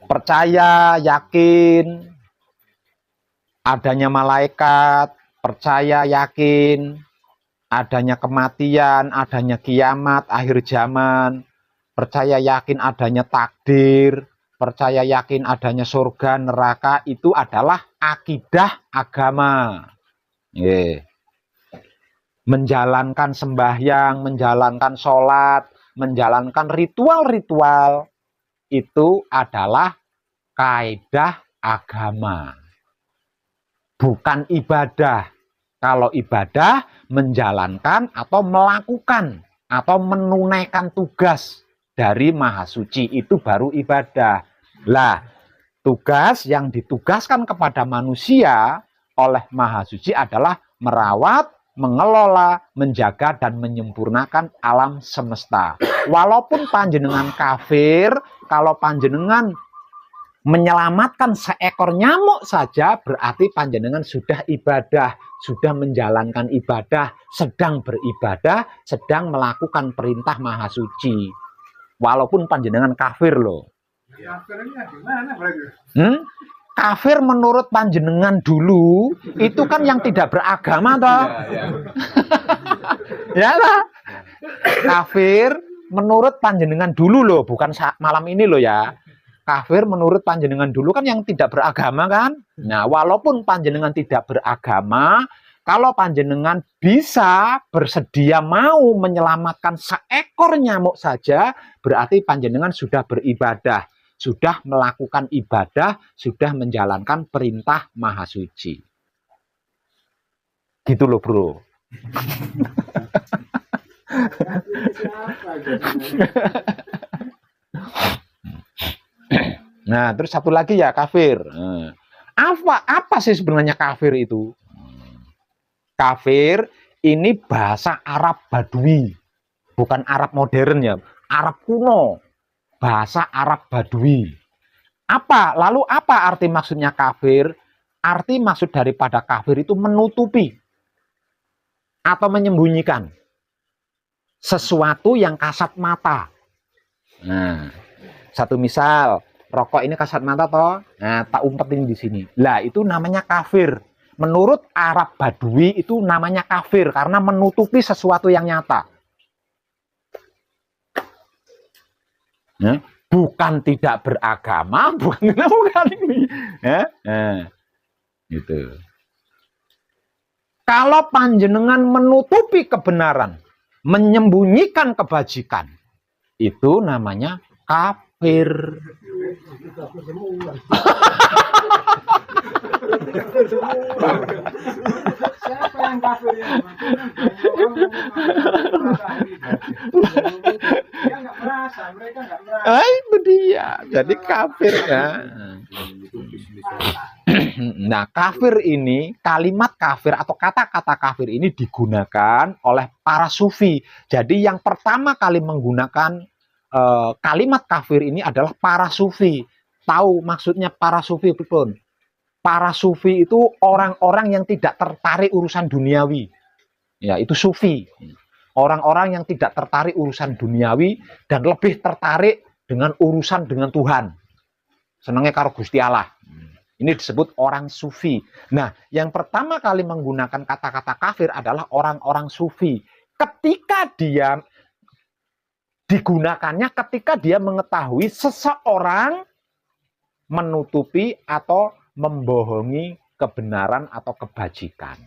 Percaya, yakin adanya malaikat, percaya, yakin adanya kematian, adanya kiamat, akhir zaman, percaya, yakin adanya takdir, percaya, yakin adanya surga, neraka, itu adalah akidah agama. Menjalankan sembahyang, menjalankan sholat, menjalankan ritual-ritual, itu adalah kaidah agama, bukan ibadah. Kalau ibadah, menjalankan atau melakukan atau menunaikan tugas dari Maha Suci, itu baru ibadah. Lah, tugas yang ditugaskan kepada manusia oleh Maha Suci adalah merawat, mengelola, menjaga, dan menyempurnakan alam semesta. Walaupun panjenengan kafir, kalau panjenengan menyelamatkan seekor nyamuk saja, berarti panjenengan sudah ibadah, sudah menjalankan ibadah, sedang beribadah, sedang melakukan perintah Maha Suci. Walaupun panjenengan kafir loh. Kafirnya gimana berarti? Kafir menurut panjenengan dulu, itu kan yang tidak beragama toh. Ya lah. Kafir menurut panjenengan dulu loh, bukan malam ini loh ya. Kafir menurut panjenengan dulu kan yang tidak beragama kan. Nah, walaupun panjenengan tidak beragama, kalau panjenengan bisa bersedia mau menyelamatkan seekor nyamuk saja, berarti panjenengan sudah beribadah, sudah melakukan ibadah, sudah menjalankan perintah Maha Suci. Gitu loh, bro. Nah, terus satu lagi ya, kafir. Apa sih sebenarnya kafir itu? Kafir ini bahasa Arab Badui, bukan Arab modern ya, Arab kuno, bahasa Arab Badui. Lalu apa arti maksudnya kafir? Arti maksud daripada kafir itu menutupi atau menyembunyikan sesuatu yang kasat mata. Nah, satu misal, rokok ini kasat mata toh, nah tak umpetin di sini. Lah itu namanya kafir. Menurut Arab Badui itu namanya kafir karena menutupi sesuatu yang nyata. Nah, bukan tidak beragama, bukan ini. Gitu. Kalau panjenengan menutupi kebenaran, menyembunyikan kebajikan, itu namanya kafir. Siapa yang kafir ya? Dia nggak merasa, mereka nggak merasa. Itu dia. Jadi kafir ya. Nah, kafir ini, kalimat kafir atau kata-kata kafir ini digunakan oleh para sufi. Jadi yang pertama kali menggunakan kalimat kafir ini adalah para sufi. Tahu maksudnya para sufi pun? Para sufi itu orang-orang yang tidak tertarik urusan duniawi. Ya, itu sufi. Orang-orang yang tidak tertarik urusan duniawi dan lebih tertarik dengan urusan dengan Tuhan. Senangnya karo Gusti Allah. Ini disebut orang sufi. Nah, yang pertama kali menggunakan kata-kata kafir adalah orang-orang sufi. Ketika dia digunakannya ketika dia mengetahui seseorang menutupi atau membohongi kebenaran atau kebajikan.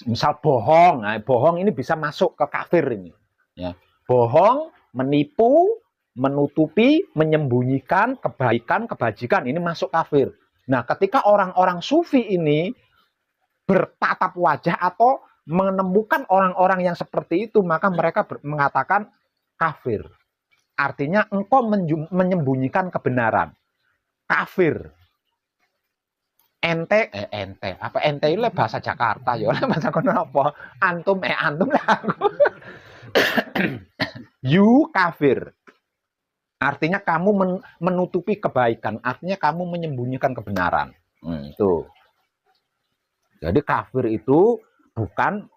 Misal bohong, nah, bohong ini bisa masuk ke kafir ini. Ya. Bohong, menipu, menutupi, menyembunyikan kebaikan, kebajikan, ini masuk kafir. Nah, ketika orang-orang sufi ini bertatap wajah atau menemukan orang-orang yang seperti itu, maka mereka mengatakan kafir. Artinya engkau menyembunyikan kebenaran. Kafir. ente itu bahasa Jakarta ya, bahasa kono apa? Antum lah aku. You kafir. Artinya kamu menutupi kebaikan, artinya kamu menyembunyikan kebenaran. Itu. Jadi kafir itu bukan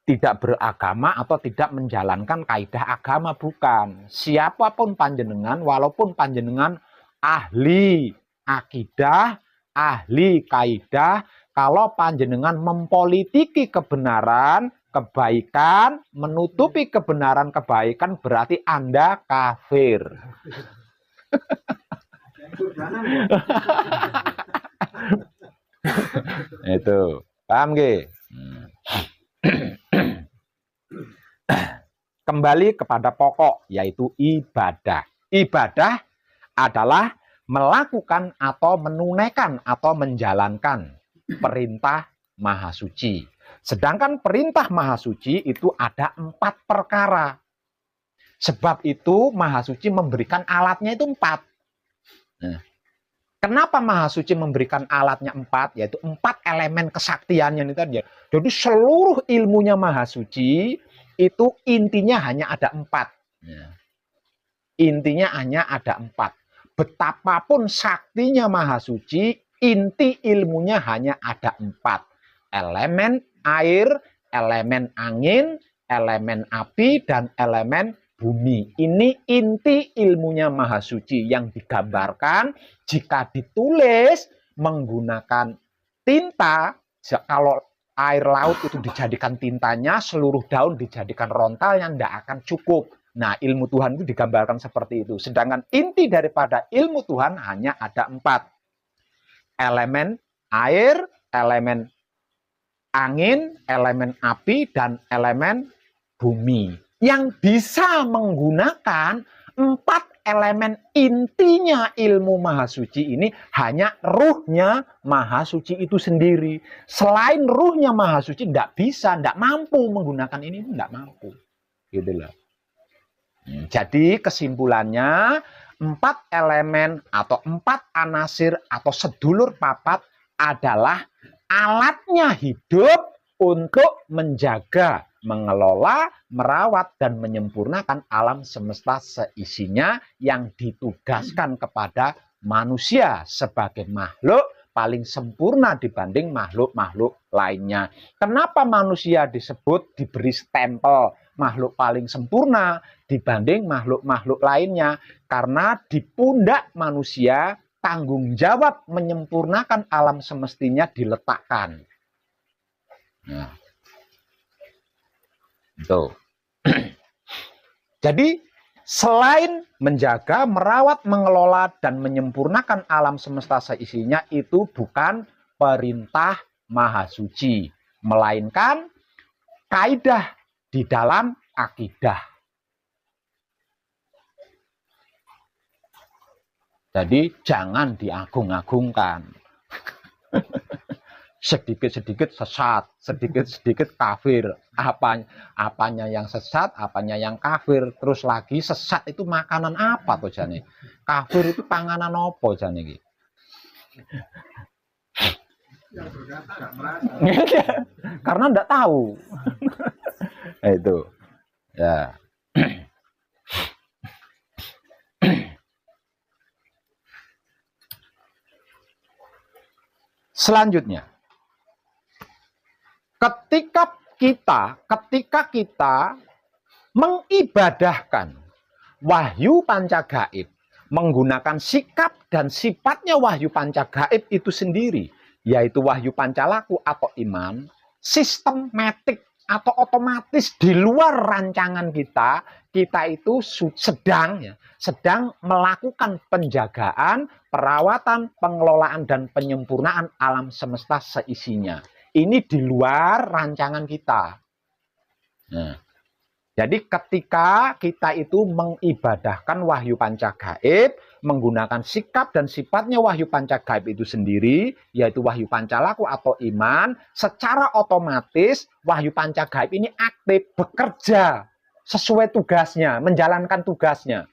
tidak beragama atau tidak menjalankan kaidah agama, bukan. Siapapun panjenengan, walaupun panjenengan ahli akidah, ahli kaidah, kalau panjenengan mempolitiki kebenaran, kebaikan, menutupi kebenaran kebaikan, berarti Anda kafir. Itu, paham nggih? Kembali kepada pokok, yaitu ibadah. Ibadah adalah melakukan atau menunaikan atau menjalankan perintah Maha Suci. Sedangkan perintah Maha Suci itu ada 4 perkara. Sebab itu Maha Suci memberikan alatnya itu 4. Nah, kenapa Maha Suci memberikan alatnya 4? Yaitu 4 elemen kesaktiannya itu tadi. Jadi seluruh ilmunya Maha Suci itu intinya hanya ada 4. Intinya hanya ada 4. Betapapun saktinya Maha Suci, inti ilmunya hanya ada 4. Elemen air, elemen angin, elemen api, dan elemen bumi. Ini inti ilmunya Maha Suci yang digambarkan jika ditulis menggunakan tinta. Kalau air laut itu dijadikan tintanya, seluruh daun dijadikan rontalnya, tidak akan cukup. Nah, ilmu Tuhan itu digambarkan seperti itu. Sedangkan inti daripada ilmu Tuhan hanya ada 4. Elemen air, elemen angin, elemen api, dan elemen bumi. Yang bisa menggunakan 4 elemen intinya ilmu Maha Suci ini hanya ruhnya Maha Suci itu sendiri. Selain ruhnya Maha Suci tidak bisa, tidak mampu menggunakan ini, tidak mampu. Gitu loh. Jadi kesimpulannya 4 elemen atau 4 anasir atau sedulur papat adalah alatnya hidup untuk menjaga, mengelola, merawat, dan menyempurnakan alam semesta seisinya yang ditugaskan kepada manusia sebagai makhluk paling sempurna dibanding makhluk-makhluk lainnya. Kenapa manusia disebut diberi stempel makhluk paling sempurna dibanding makhluk-makhluk lainnya? Karena di pundak manusia tanggung jawab menyempurnakan alam semestinya diletakkan. Nah, itu. Jadi selain menjaga, merawat, mengelola, dan menyempurnakan alam semesta seisinya itu bukan perintah Maha Suci, melainkan kaidah di dalam akidah. Jadi jangan diagung-agungkan. Sedikit-sedikit sesat, sedikit-sedikit kafir. Apanya yang sesat, apanya yang kafir. Terus lagi sesat itu makanan apa tuh jane? Kafir itu panganan apa jane iki? Yang berkata nggak merasa. Karena enggak tahu. Itu. Ya. Selanjutnya, ketika kita mengibadahkan wahyu pancagaib menggunakan sikap dan sifatnya wahyu pancagaib itu sendiri, yaitu wahyu pancalaku atau iman, sistematik atau otomatis di luar rancangan kita itu sedang melakukan penjagaan, perawatan, pengelolaan, dan penyempurnaan alam semesta seisinya. Ini di luar rancangan kita. Nah, jadi ketika kita itu mengibadahkan wahyu pancagaib, menggunakan sikap dan sifatnya wahyu pancagaib itu sendiri, yaitu wahyu pancalaku atau iman, secara otomatis wahyu pancagaib ini aktif, bekerja sesuai tugasnya, menjalankan tugasnya.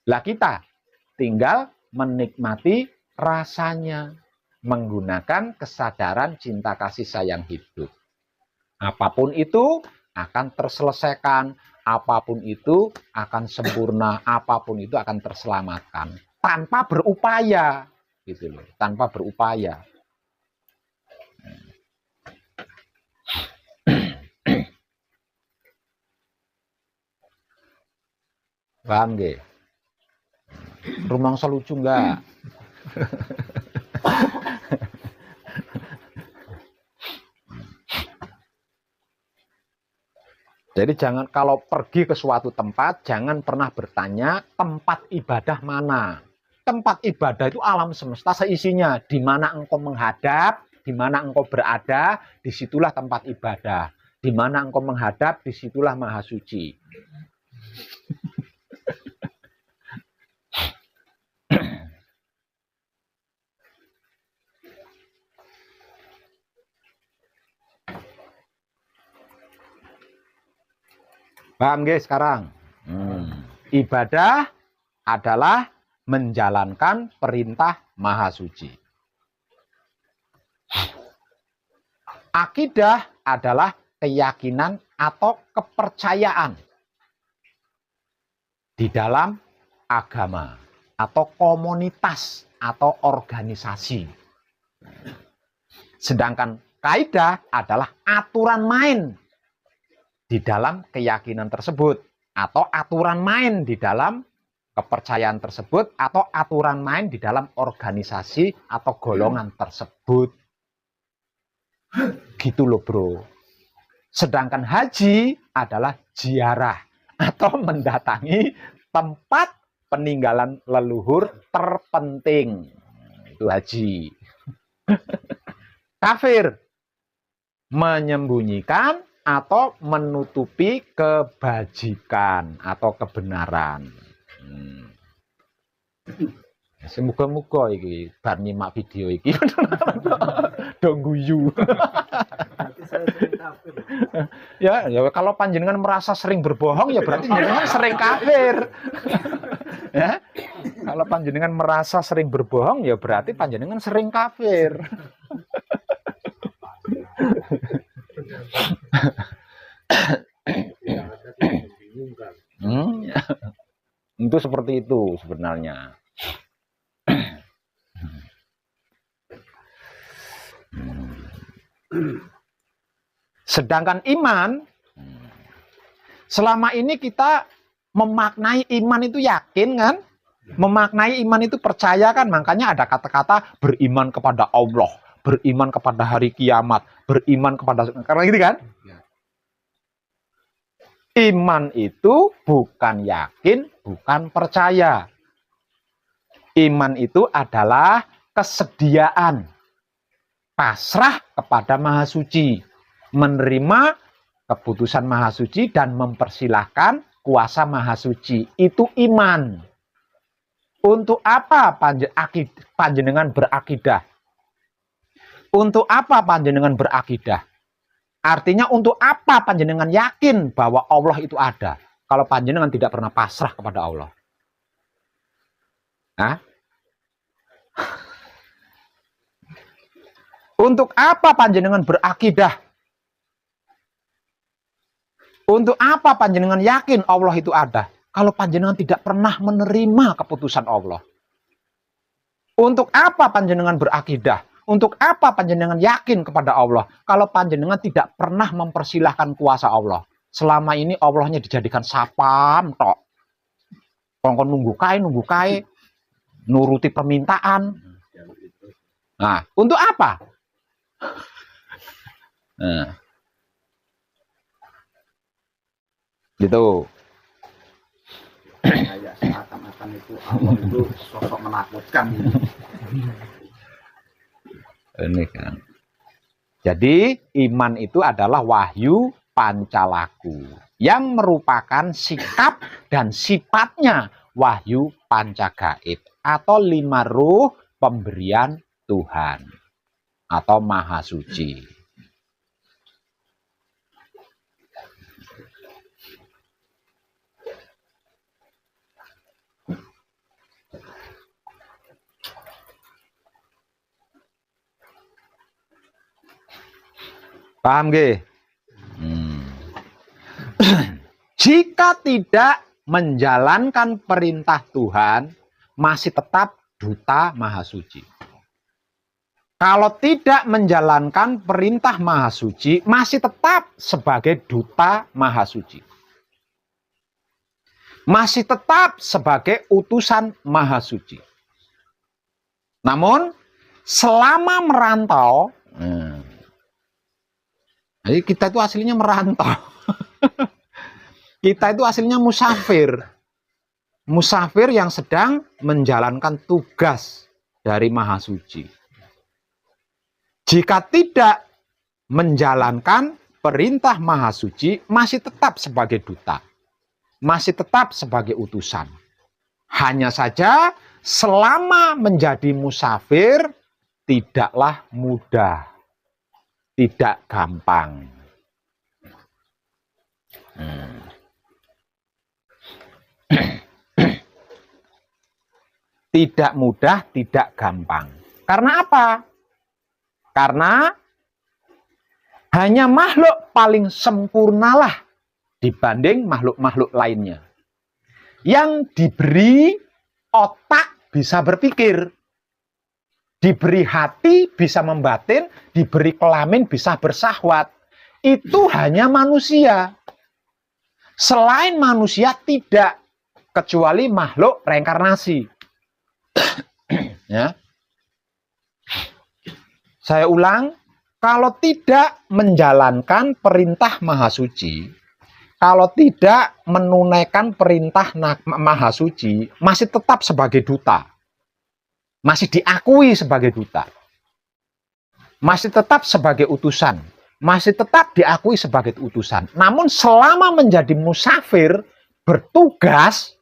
Lah kita tinggal menikmati rasanya, menggunakan kesadaran cinta kasih sayang hidup. Apapun itu akan terselesaikan, apapun itu akan sempurna, apapun itu akan terselamatkan tanpa berupaya, gitu loh, tanpa berupaya. Paham nggih? Rumangsa lucu enggak? Jadi jangan kalau pergi ke suatu tempat, jangan pernah bertanya tempat ibadah mana. Tempat ibadah itu alam semesta seisinya. Di mana engkau menghadap, di mana engkau berada, disitulah tempat ibadah. Di mana engkau menghadap, disitulah Maha Suci. Paham guys sekarang? Ibadah adalah menjalankan perintah Maha Suci. Akidah adalah keyakinan atau kepercayaan di dalam agama atau komunitas atau organisasi. Sedangkan kaidah adalah aturan main di dalam keyakinan tersebut, atau aturan main di dalam kepercayaan tersebut, atau aturan main di dalam organisasi atau golongan tersebut. Gitu loh bro. Sedangkan haji adalah ziarah atau mendatangi tempat peninggalan leluhur terpenting. Itu haji. Kafir menyembunyikan atau menutupi kebajikan atau kebenaran. Semoga-moga iki bar nyimak video iki dong guyu. Ya, kalau panjenengan merasa sering berbohong ya berarti panjenengan sering kafir. Ya. Kalau panjenengan merasa sering berbohong ya berarti panjenengan sering kafir. Itu seperti itu sebenarnya. Sedangkan iman, selama ini kita memaknai iman itu yakin kan? Memaknai iman itu percaya kan? Makanya ada kata-kata beriman kepada Allah, beriman kepada hari kiamat, beriman kepada... Karena gitu kan? Iman itu bukan yakin, bukan percaya. Iman itu adalah kesediaan, pasrah kepada Maha Suci, menerima keputusan Maha Suci dan mempersilahkan kuasa Maha Suci. Itu iman. Untuk apa panjenengan berakidah? Untuk apa panjenengan berakidah? Artinya untuk apa panjenengan yakin bahwa Allah itu ada? Kalau panjenengan tidak pernah pasrah kepada Allah. Hah? Untuk apa panjenengan berakidah? Untuk apa panjenengan yakin Allah itu ada? Kalau panjenengan tidak pernah menerima keputusan Allah. Untuk apa panjenengan berakidah? Untuk apa panjenengan yakin kepada Allah? Kalau panjenengan tidak pernah mempersilahkan kuasa Allah. Selama ini Allahnya dijadikan sapam tok. Kongkon nunggu kae, nuruti permintaan. Nah, untuk apa? Nah. Gitu. Kayak seakan-akan itu Allah itu sosok menakutkan. Ini kan. Jadi iman itu adalah wahyu pancalaku yang merupakan sikap dan sifatnya wahyu pancagaib atau 5 ruh pemberian Tuhan atau Maha Suci. Paham nggih? Jika tidak menjalankan perintah Tuhan, masih tetap duta Maha Suci. Kalau tidak menjalankan perintah Maha Suci, masih tetap sebagai duta Maha Suci. Masih tetap sebagai utusan Maha Suci. Namun, selama merantau, jadi kita itu aslinya merantau. Kita itu aslinya musafir. Musafir yang sedang menjalankan tugas dari Maha Suci. Jika tidak menjalankan perintah Maha Suci, masih tetap sebagai duta. Masih tetap sebagai utusan. Hanya saja selama menjadi musafir, tidaklah mudah. Tidak gampang. Tidak mudah, tidak gampang. Karena apa? Karena hanya makhluk paling sempurnalah dibanding makhluk-makhluk lainnya. Yang diberi otak bisa berpikir. Diberi hati bisa membatin, diberi kelamin bisa bersahwat. Itu hanya manusia. Selain manusia tidak, kecuali makhluk reinkarnasi. Ya. Saya ulang, kalau tidak menjalankan perintah Maha Suci, kalau tidak menunaikan perintah Maha Suci, masih tetap sebagai duta. Masih diakui sebagai duta. Masih tetap sebagai utusan. Masih tetap diakui sebagai utusan. Namun selama menjadi musafir, bertugas,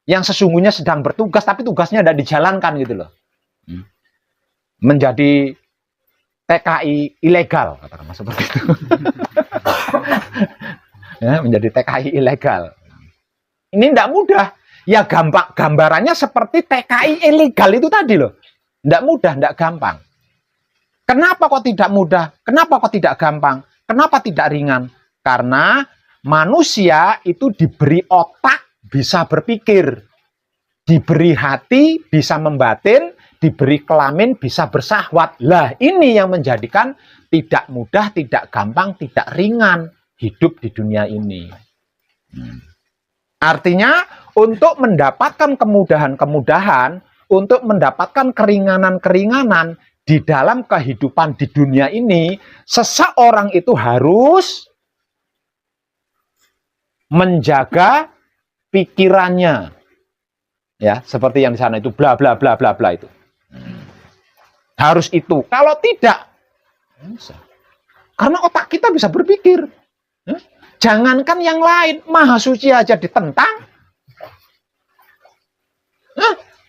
yang sesungguhnya sedang bertugas, tapi tugasnya tidak dijalankan gitu loh. Menjadi TKI ilegal, katakanlah seperti itu. Ya, menjadi TKI ilegal. Ini tidak mudah. Ya gambarannya seperti TKI ilegal itu tadi loh. Tidak mudah, tidak gampang. Kenapa kok tidak mudah? Kenapa kok tidak gampang? Kenapa tidak ringan? Karena manusia itu diberi otak bisa berpikir. Diberi hati bisa membatin, diberi kelamin bisa bersahwat. Lah ini yang menjadikan tidak mudah, tidak gampang, tidak ringan hidup di dunia ini. Artinya untuk mendapatkan kemudahan-kemudahan, untuk mendapatkan keringanan-keringanan di dalam kehidupan di dunia ini, seseorang itu harus menjaga pikirannya. Ya, seperti yang di sana itu bla bla bla bla bla itu. Harus itu. Kalau tidak, bisa. Karena otak kita bisa berpikir. Jangankan yang lain, Maha Suci aja ditentang.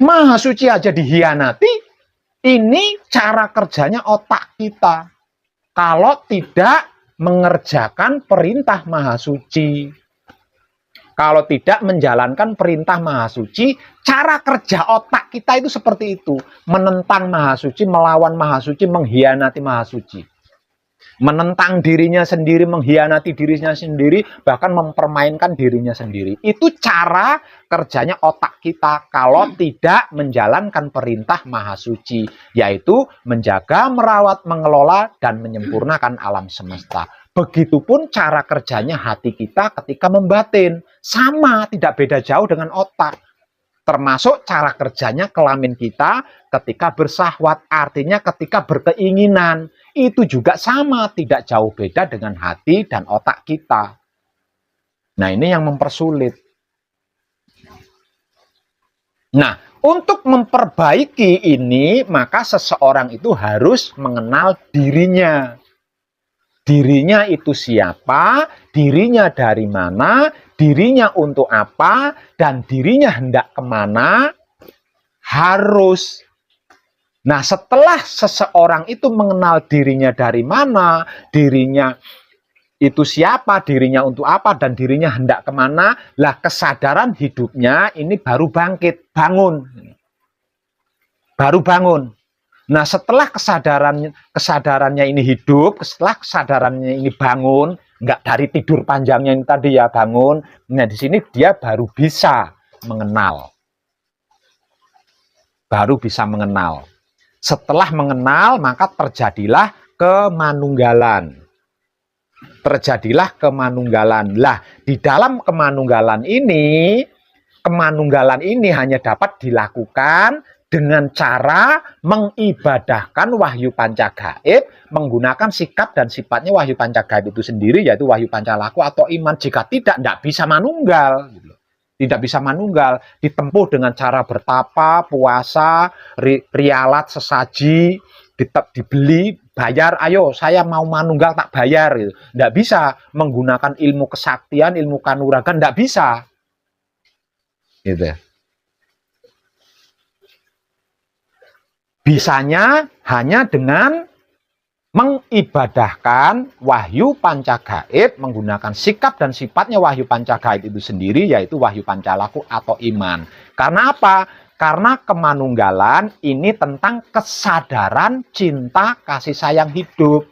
Maha Suci aja dihianati. Ini cara kerjanya otak kita. Kalau tidak mengerjakan perintah Maha Suci. Kalau tidak menjalankan perintah Maha Suci, cara kerja otak kita itu seperti itu. Menentang Maha Suci, melawan Maha Suci, mengkhianati Maha Suci. Menentang dirinya sendiri, mengkhianati dirinya sendiri, bahkan mempermainkan dirinya sendiri. Itu cara kerjanya otak kita kalau tidak menjalankan perintah Maha Suci, yaitu menjaga, merawat, mengelola, dan menyempurnakan alam semesta. Begitupun cara kerjanya hati kita ketika membatin. Sama, tidak beda jauh dengan otak. Termasuk cara kerjanya kelamin kita ketika bersahwat, artinya ketika berkeinginan. Itu juga sama, tidak jauh beda dengan hati dan otak kita. Nah, ini yang mempersulit. Nah, untuk memperbaiki ini, maka seseorang itu harus mengenal dirinya. Dirinya itu siapa, dirinya dari mana, dirinya untuk apa, dan dirinya hendak kemana, harus. Nah, setelah seseorang itu mengenal dirinya dari mana, dirinya itu siapa, dirinya untuk apa, dan dirinya hendak kemana, lah kesadaran hidupnya ini baru bangkit, bangun. Baru bangun. Nah, setelah kesadarannya ini hidup, setelah kesadarannya ini bangun, nggak dari tidur panjangnya ini tadi ya, bangun. Nah, di sini dia baru bisa mengenal. Baru bisa mengenal. Setelah mengenal, maka terjadilah kemanunggalan. Terjadilah kemanunggalan. Lah, di dalam kemanunggalan ini hanya dapat dilakukan dengan cara mengibadahkan wahyu pancagaib menggunakan sikap dan sifatnya wahyu pancagaib itu sendiri, yaitu wahyu pancalaku atau iman. Jika tidak bisa manunggal. Tidak bisa manunggal, ditempuh dengan cara bertapa, puasa, rialat, sesaji, dibeli, bayar, ayo saya mau manunggal tak bayar. Gitu. Tidak bisa menggunakan ilmu kesaktian, ilmu kanuragan, tidak bisa. Gitu. Bisanya hanya dengan mengibadahkan wahyu pancagaib menggunakan sikap dan sifatnya wahyu pancagaib itu sendiri, yaitu wahyu pancalaku atau iman. Karena apa? Karena kemanunggalan ini tentang kesadaran cinta kasih sayang hidup.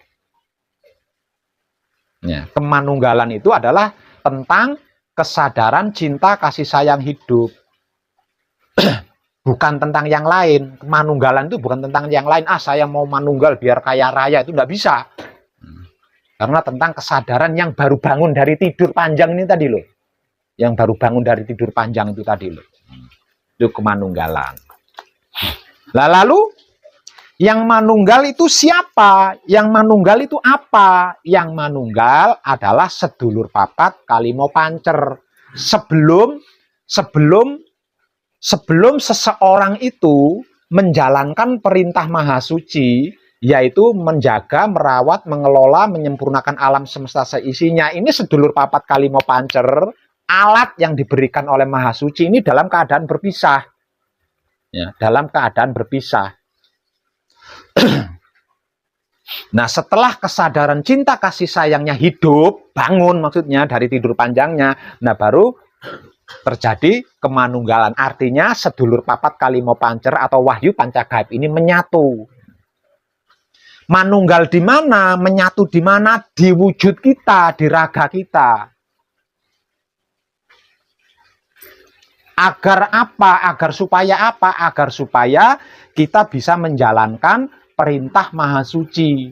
Ya, kemanunggalan itu adalah tentang kesadaran cinta kasih sayang hidup. Bukan tentang yang lain. Manunggalan itu bukan tentang yang lain. Ah, saya mau manunggal biar kaya raya. Itu nggak bisa. Karena tentang kesadaran yang baru bangun dari tidur panjang ini tadi loh. Yang baru bangun dari tidur panjang itu tadi loh. Itu kemanunggalan. Nah, lalu yang manunggal itu siapa? Yang manunggal itu apa? Yang manunggal adalah sedulur papat kalimo pancer. Sebelum seseorang itu menjalankan perintah Maha Suci, yaitu menjaga, merawat, mengelola, menyempurnakan alam semesta seisinya, ini sedulur papat kalimo pancer, alat yang diberikan oleh Maha Suci ini dalam keadaan berpisah. Ya, dalam keadaan berpisah. Nah, setelah kesadaran cinta kasih sayangnya hidup, bangun maksudnya dari tidur panjangnya, nah baru terjadi kemanunggalan. Artinya sedulur papat kalimo pancer atau wahyu pancagaib ini menyatu. Manunggal di mana? Menyatu di mana? Di wujud kita, di raga kita. Agar apa? Agar supaya apa? Agar supaya kita bisa menjalankan perintah Maha Suci.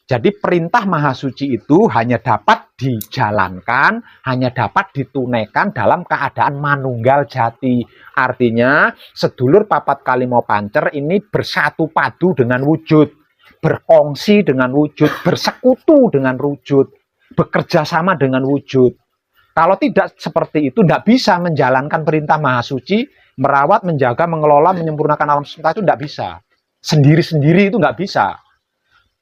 Jadi perintah Maha Suci itu hanya dapat dijalankan, hanya dapat ditunaikan dalam keadaan manunggal jati. Artinya sedulur papat kalimo pancer ini bersatu padu dengan wujud, berkongsi dengan wujud, bersekutu dengan wujud, bekerja sama dengan wujud. Kalau tidak seperti itu, tidak bisa menjalankan perintah Maha Suci, merawat, menjaga, mengelola, menyempurnakan alam semesta itu tidak bisa. Sendiri-sendiri itu nggak bisa.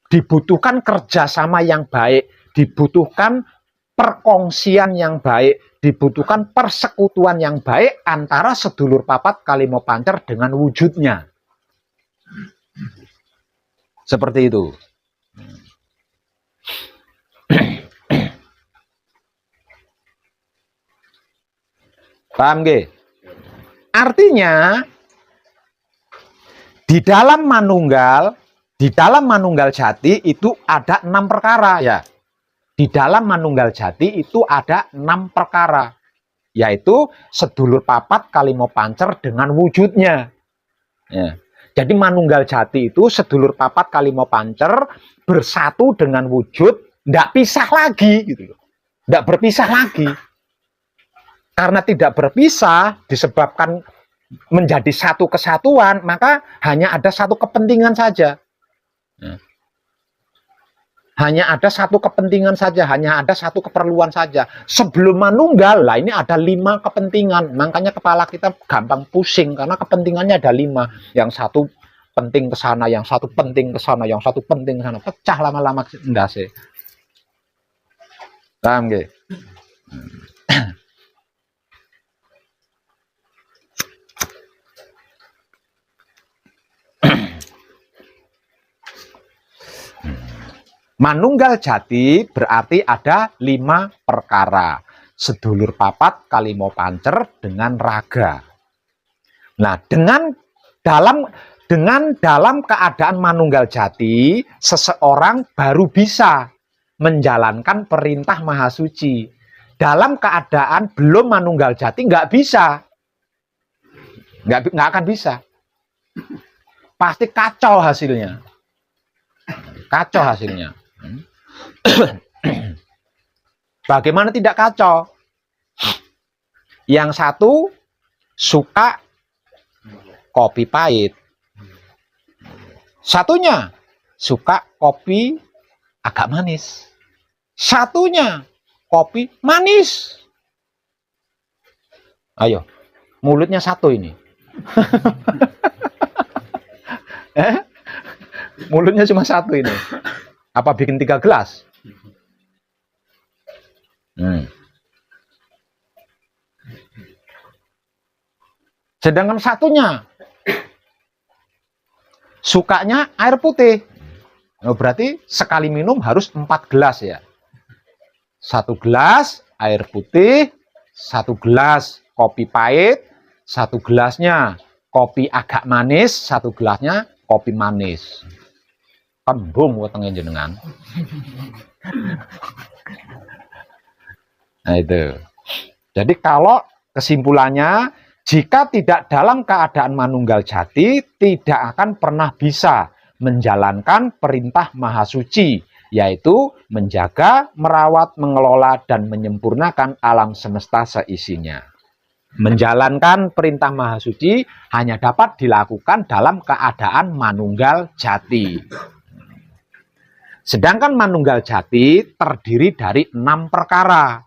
Dibutuhkan kerjasama yang baik, dibutuhkan perkongsian yang baik, dibutuhkan persekutuan yang baik antara sedulur papat kalimo pancer dengan wujudnya. Seperti itu. Paham nggih? Artinya di dalam manunggal jati itu ada 6 perkara ya. Di dalam manunggal jati itu ada 6 perkara. Yaitu sedulur papat kalimo pancer dengan wujudnya. Ya. Jadi manunggal jati itu sedulur papat kalimo pancer bersatu dengan wujud, tidak pisah lagi gitu loh. Tidak berpisah lagi. Karena tidak berpisah disebabkan menjadi satu kesatuan, maka hanya ada satu kepentingan saja. Hanya ada satu kepentingan saja, hanya ada satu keperluan saja. Sebelum manunggal, lah ini ada 5 kepentingan. Makanya kepala kita gampang pusing, karena kepentingannya ada 5. Yang satu penting ke sana, yang satu penting ke sana, yang satu penting ke sana. Pecah lama-lama ndase. Paham nggih? Manunggal jati berarti ada 5 perkara. Sedulur papat kalimo pancer dengan raga. Nah, Dengan dalam keadaan manunggal jati, seseorang baru bisa menjalankan perintah Maha Suci. Dalam keadaan belum manunggal jati, nggak bisa. Nggak akan bisa. Pasti kacau hasilnya. Kacau hasilnya. Bagaimana tidak kacau? Yang satu suka kopi pahit. Satunya suka kopi agak manis. Satunya kopi manis. Ayo, mulutnya satu ini. Mulutnya cuma satu ini. Apa bikin 3 gelas? Sedangkan satunya sukanya air putih. Oh, berarti sekali minum harus 4 gelas ya. 1 gelas air putih, 1 gelas kopi pahit, 1 gelasnya kopi agak manis, 1 gelasnya kopi manis. Kembung wetenge jenengan. Nah itu. Jadi kalau kesimpulannya, jika tidak dalam keadaan manunggal jati, tidak akan pernah bisa menjalankan perintah Maha Suci, yaitu menjaga, merawat, mengelola, dan menyempurnakan alam semesta seisinya. Menjalankan perintah Maha Suci hanya dapat dilakukan dalam keadaan manunggal jati. Sedangkan manunggal jati terdiri dari 6 perkara.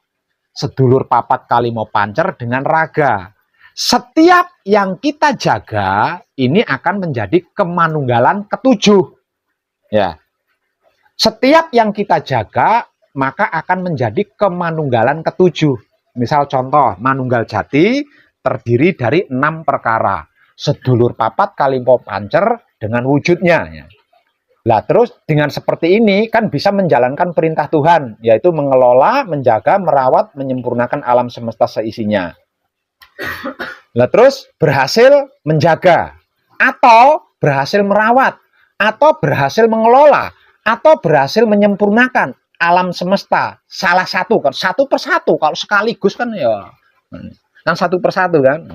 Sedulur papat kalimo pancer dengan raga. Setiap yang kita jaga ini akan menjadi kemanunggalan ketujuh. Ya. Setiap yang kita jaga maka akan menjadi kemanunggalan ketujuh. Misal contoh, manunggal jati terdiri dari 6 perkara. Sedulur papat kalimo pancer dengan wujudnya. Ya. Lah terus dengan seperti ini kan bisa menjalankan perintah Tuhan, yaitu mengelola, menjaga, merawat, menyempurnakan alam semesta seisinya. Lah terus berhasil menjaga, atau berhasil merawat, atau berhasil mengelola, atau berhasil menyempurnakan alam semesta. Salah satu kan, satu persatu. Kalau sekaligus kan ya kan satu persatu kan.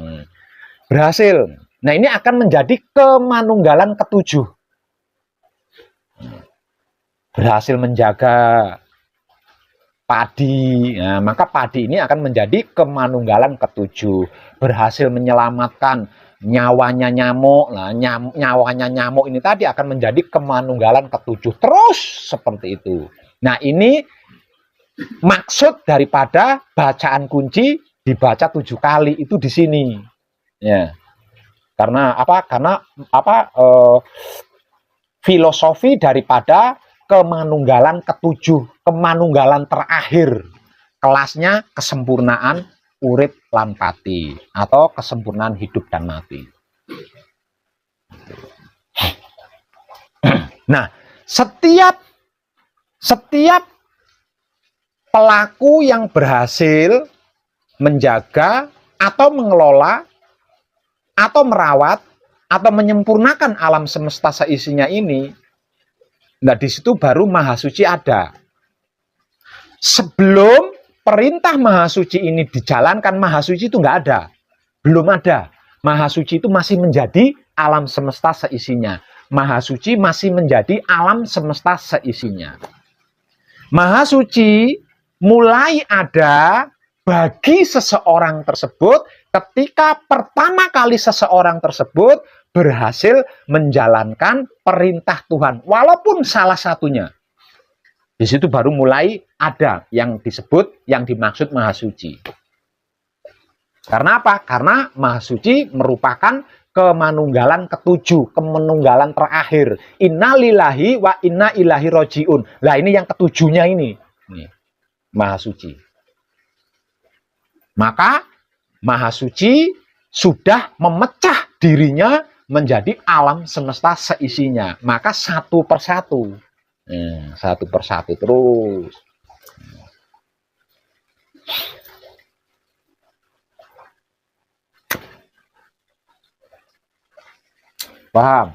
Berhasil. Nah ini akan menjadi kemanunggalan ketujuh. Berhasil menjaga padi, nah, maka padi ini akan menjadi kemanunggalan ketujuh. Berhasil menyelamatkan nyawanya nyamuk, nah, nyawanya nyamuk ini tadi akan menjadi kemanunggalan ketujuh. Terus seperti itu. Nah ini maksud daripada bacaan kunci dibaca 7 kali itu di sini. Ya. Karena apa? Karena apa? Filosofi daripada kemanunggalan ketujuh, kemanunggalan terakhir, kelasnya kesempurnaan urip lan pati atau kesempurnaan hidup dan mati. Nah, setiap pelaku yang berhasil menjaga atau mengelola atau merawat atau menyempurnakan alam semesta seisinya ini, nah di situ baru Maha Suci ada. Sebelum perintah Maha Suci ini dijalankan, Maha Suci itu nggak ada. Belum ada. Maha Suci itu masih menjadi alam semesta seisinya. Maha Suci masih menjadi alam semesta seisinya. Maha Suci mulai ada bagi seseorang tersebut ketika pertama kali seseorang tersebut berhasil menjalankan perintah Tuhan, walaupun salah satunya. Di situ baru mulai ada yang disebut, yang dimaksud Maha Suci. Karena apa? Karena Maha Suci merupakan kemanunggalan ketujuh, kemanunggalan terakhir. Inna lillahi wa inna ilahi rojiun. Lah ini yang ketujuhnya ini. Maha Suci. Maka Maha Suci sudah memecah dirinya menjadi alam semesta seisinya. Maka satu persatu. Satu persatu terus. Paham?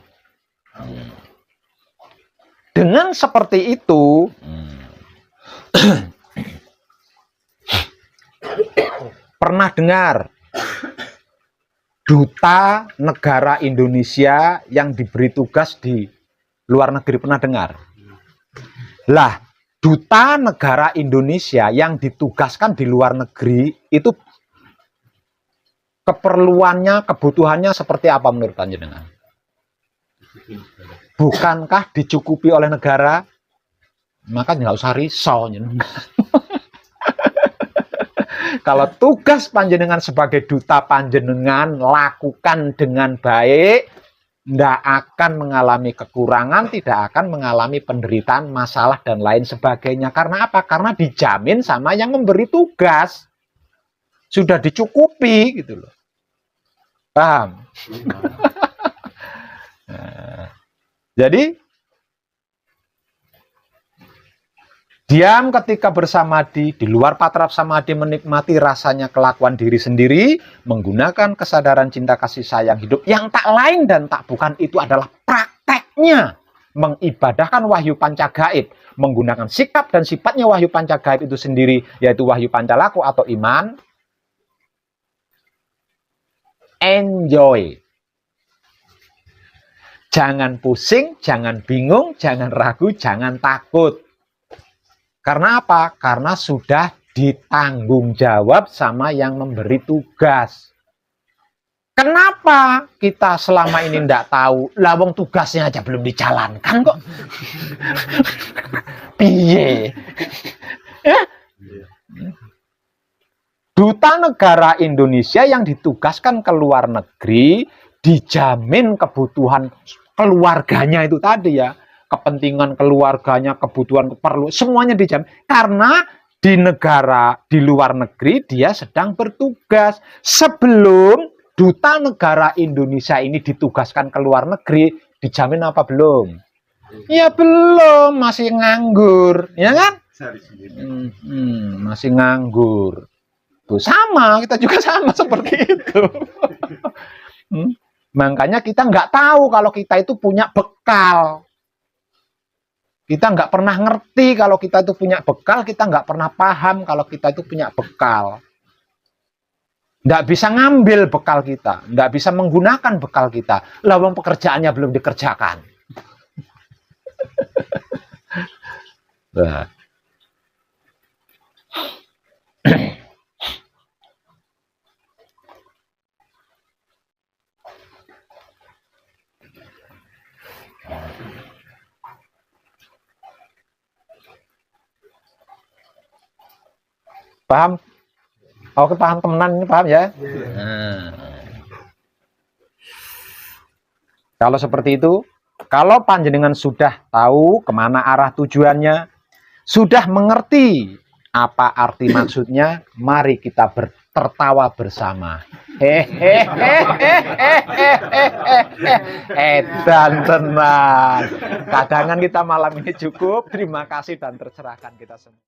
Dengan seperti itu, pernah dengar duta negara Indonesia yang diberi tugas di luar negeri, pernah dengar? Lah, duta negara Indonesia yang ditugaskan di luar negeri itu keperluannya, kebutuhannya seperti apa menurut panjenengan? Bukankah dicukupi oleh negara? Maka nggak usah risau. Kalau tugas panjenengan sebagai duta panjenengan lakukan dengan baik, tidak akan mengalami kekurangan, tidak akan mengalami penderitaan, masalah, dan lain sebagainya. Karena apa? Karena dijamin sama yang memberi tugas. Sudah dicukupi, gitu loh. Paham? Jadi, diam ketika bersamadi, di luar patrap samadi menikmati rasanya kelakuan diri sendiri, menggunakan kesadaran cinta kasih sayang hidup yang tak lain dan tak bukan itu adalah prakteknya mengibadahkan wahyu pancagaib, menggunakan sikap dan sifatnya wahyu pancagaib itu sendiri, yaitu wahyu pancalaku atau iman. Enjoy. Jangan pusing, jangan bingung, jangan ragu, jangan takut. Karena apa? Karena sudah ditanggung jawab sama yang memberi tugas. Kenapa kita selama ini tidak tahu? Lawang tugasnya aja belum dijalankan kok. Piye? Duta negara Indonesia yang ditugaskan ke luar negeri dijamin kebutuhan keluarganya itu tadi ya, kepentingan keluarganya, kebutuhan perlu semuanya dijamin karena di negara di luar negeri dia sedang bertugas. Sebelum duta negara Indonesia ini ditugaskan ke luar negeri dijamin apa belum? Ya belum, masih nganggur, ya kan? Masih nganggur. Tuh, sama, kita juga sama seperti itu. Makanya kita nggak tahu kalau kita itu punya bekal. Kita nggak pernah ngerti kalau kita itu punya bekal, kita nggak pernah paham kalau kita itu punya bekal. Nggak bisa ngambil bekal kita, nggak bisa menggunakan bekal kita. Lawang pekerjaannya belum dikerjakan. Nah. Paham? Oke, paham temenan ini, paham ya? Kalau seperti itu, kalau panjenengan sudah tahu kemana arah tujuannya, sudah mengerti apa arti maksudnya, mari kita tertawa bersama. Dan tenang. Kadangan kita malam ini cukup. Terima kasih dan tercerahkan kita semua.